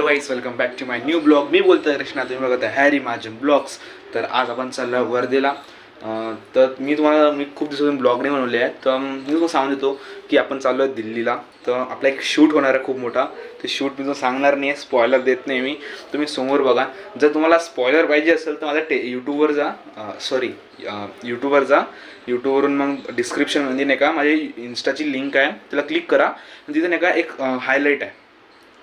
Guys, welcome back to my new blog. मी बोलतोय कृष्णा, तुम्ही बघत आहे हॅरी महाजन ब्लॉग्स. तर आज आपण चाललो वर्धेला. तर मी खूप दिवसातून ब्लॉग नाही बनवले आहे. तर मी तुम्हाला सांगून देतो की आपण चाललो आहे दिल्लीला. तर आपला एक शूट होणार आहे खूप मोठा. ते शूट मी तुम्हाला सांगणार नाही आहे, स्पॉयलर देत नाही मी, तुम्ही समोर बघा. जर तुम्हाला स्पॉयलर पाहिजे असेल तर माझ्या यूट्यूबवर जा. यूट्यूबवरून मग डिस्क्रिप्शनमध्ये नाही का माझी इंस्टाची लिंक आहे, त्याला क्लिक करा. तिथे नाही का एक हायलाईट आहे,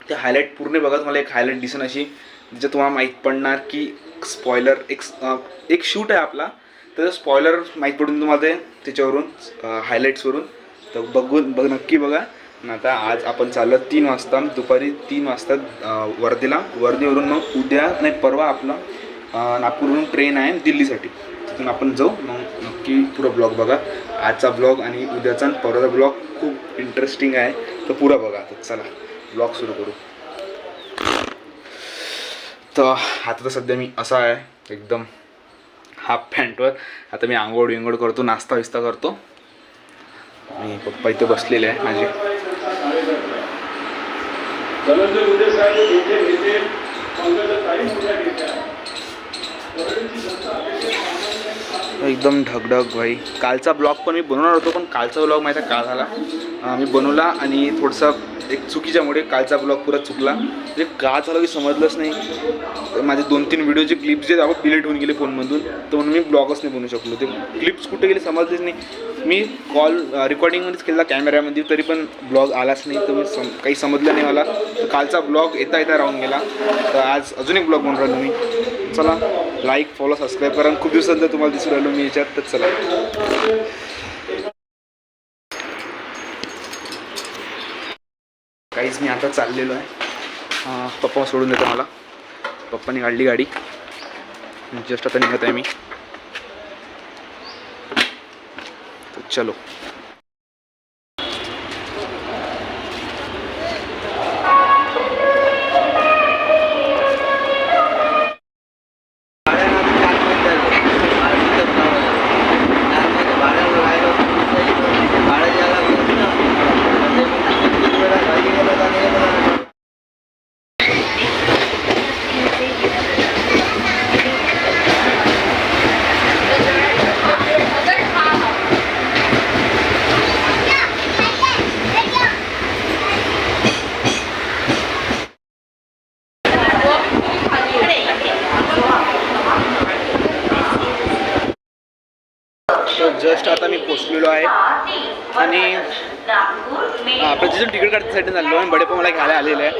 ते हायलाईट पूर्ण बघा. तुम्हाला एक हायलाईट दिसेल अशी, जिथे तुम्हाला माहीत पडणार की स्पॉयलर एक शूट आहे आपला. तर स्पॉयलर माहीत पडून तुम्हाला ते त्याच्यावरून हायलाईट्सवरून. तर नक्की बघा. आता आज आपण चाललो 3 वाजता, दुपारी 3 वाजता वर्धेला. वर्धेवरून मग उद्या नाही परवा आपलं नागपूरवरून ट्रेन आहे दिल्लीसाठी. तिथून आपण जाऊ. मग नक्की पुरा ब्लॉग बघा. आजचा ब्लॉग आणि उद्याचा आणि परवाचा ब्लॉग खूप इंटरेस्टिंग आहे, तर पुरा बघा. तर चला ब्लॉग सुरू करू. तर आता तर सध्या मी असा आहे एकदम हाफ पॅन्टवर. आता मी आंघोळ करतो, नाश्ता विस्ता करतो. आणि पप्पा इथे बसलेले आहे माझे. एकदम ढगढग भाई. कालचा ब्लॉग पण मी बनवणार होतो, पण कालचा ब्लॉग माहिती आहे का झाला, मी बनवला आणि थोडंसं एक चुकीच्यामुळे कालचा ब्लॉग पुरा चुकला. म्हणजे का झालं की समजलंच नाही. माझे 2-3 व्हिडिओचे क्लिप्स जे आपण डिलीट होऊन गेले फोनमधून, तर म्हणून मी ब्लॉगच नाही बनवू शकलो. ते क्लिप्स कुठे गेले समजलेच नाही. मी कॉल रेकॉर्डिंगमध्येच केला कॅमेऱ्यामध्ये, तरी पण ब्लॉग आलाच नाही. तर मी काही समजलं नाही मला. तर कालचा ब्लॉग येता राहून गेला. तर आज अजून एक ब्लॉग बनवून राहिलो मी. चला लाईक फॉलो सबस्क्राईब करा. खूप दिवसांतर तुम्हाला दिसून राहिलो मी याच्यात. तर चला काहीच मी आता चाललेलो आहे. पप्पा सोडून देतो मला. पप्पाने काढली गाडी. जस्ट आता निघत आहे मी. तर चलो. जस्ट आता मी पोचलेलो आहे आणि आपलं जिथून तिकीट काढण्यासाठी चाललो आहे. बडेपा मला घ्यायला आलेलं आहे.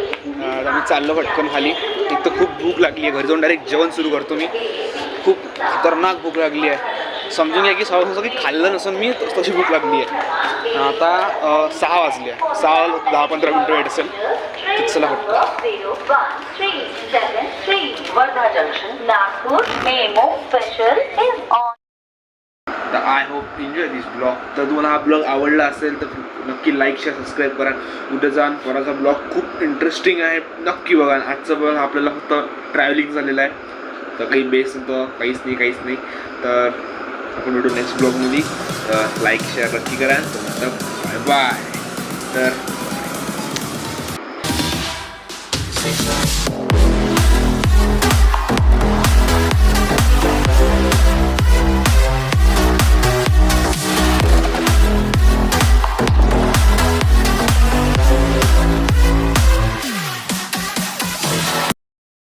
आम्ही चाललो पटकन खाली. एक तर खूप भूक लागली आहे. घरी जाऊन डायरेक्ट जेवण सुरू करतो मी. खूप खतरनाक भूक लागली आहे. समजून घ्या की की खाल्लं नसून मी तशी भूक लागली आहे. आता 6 वाजले. 10-15 मिनटं वेट असेल. तर चला तर I hope enjoy this blog. तर तुम्हाला हा ब्लॉग आवडला असेल तर नक्की लाईक शेअर सबस्क्राईब करा. उद्याचा परवाचा ब्लॉग खूप इंटरेस्टिंग आहे, नक्की बघा. आजचा ब्लॉग आपल्याला फक्त ट्रॅव्हलिंग झालेलं आहे. तर काही बेस नव्हतं, काहीच नाही. तर आपण भेटू नेक्स्ट ब्लॉगमध्ये. लाईक शेअर नक्की करा. तर बाय. तर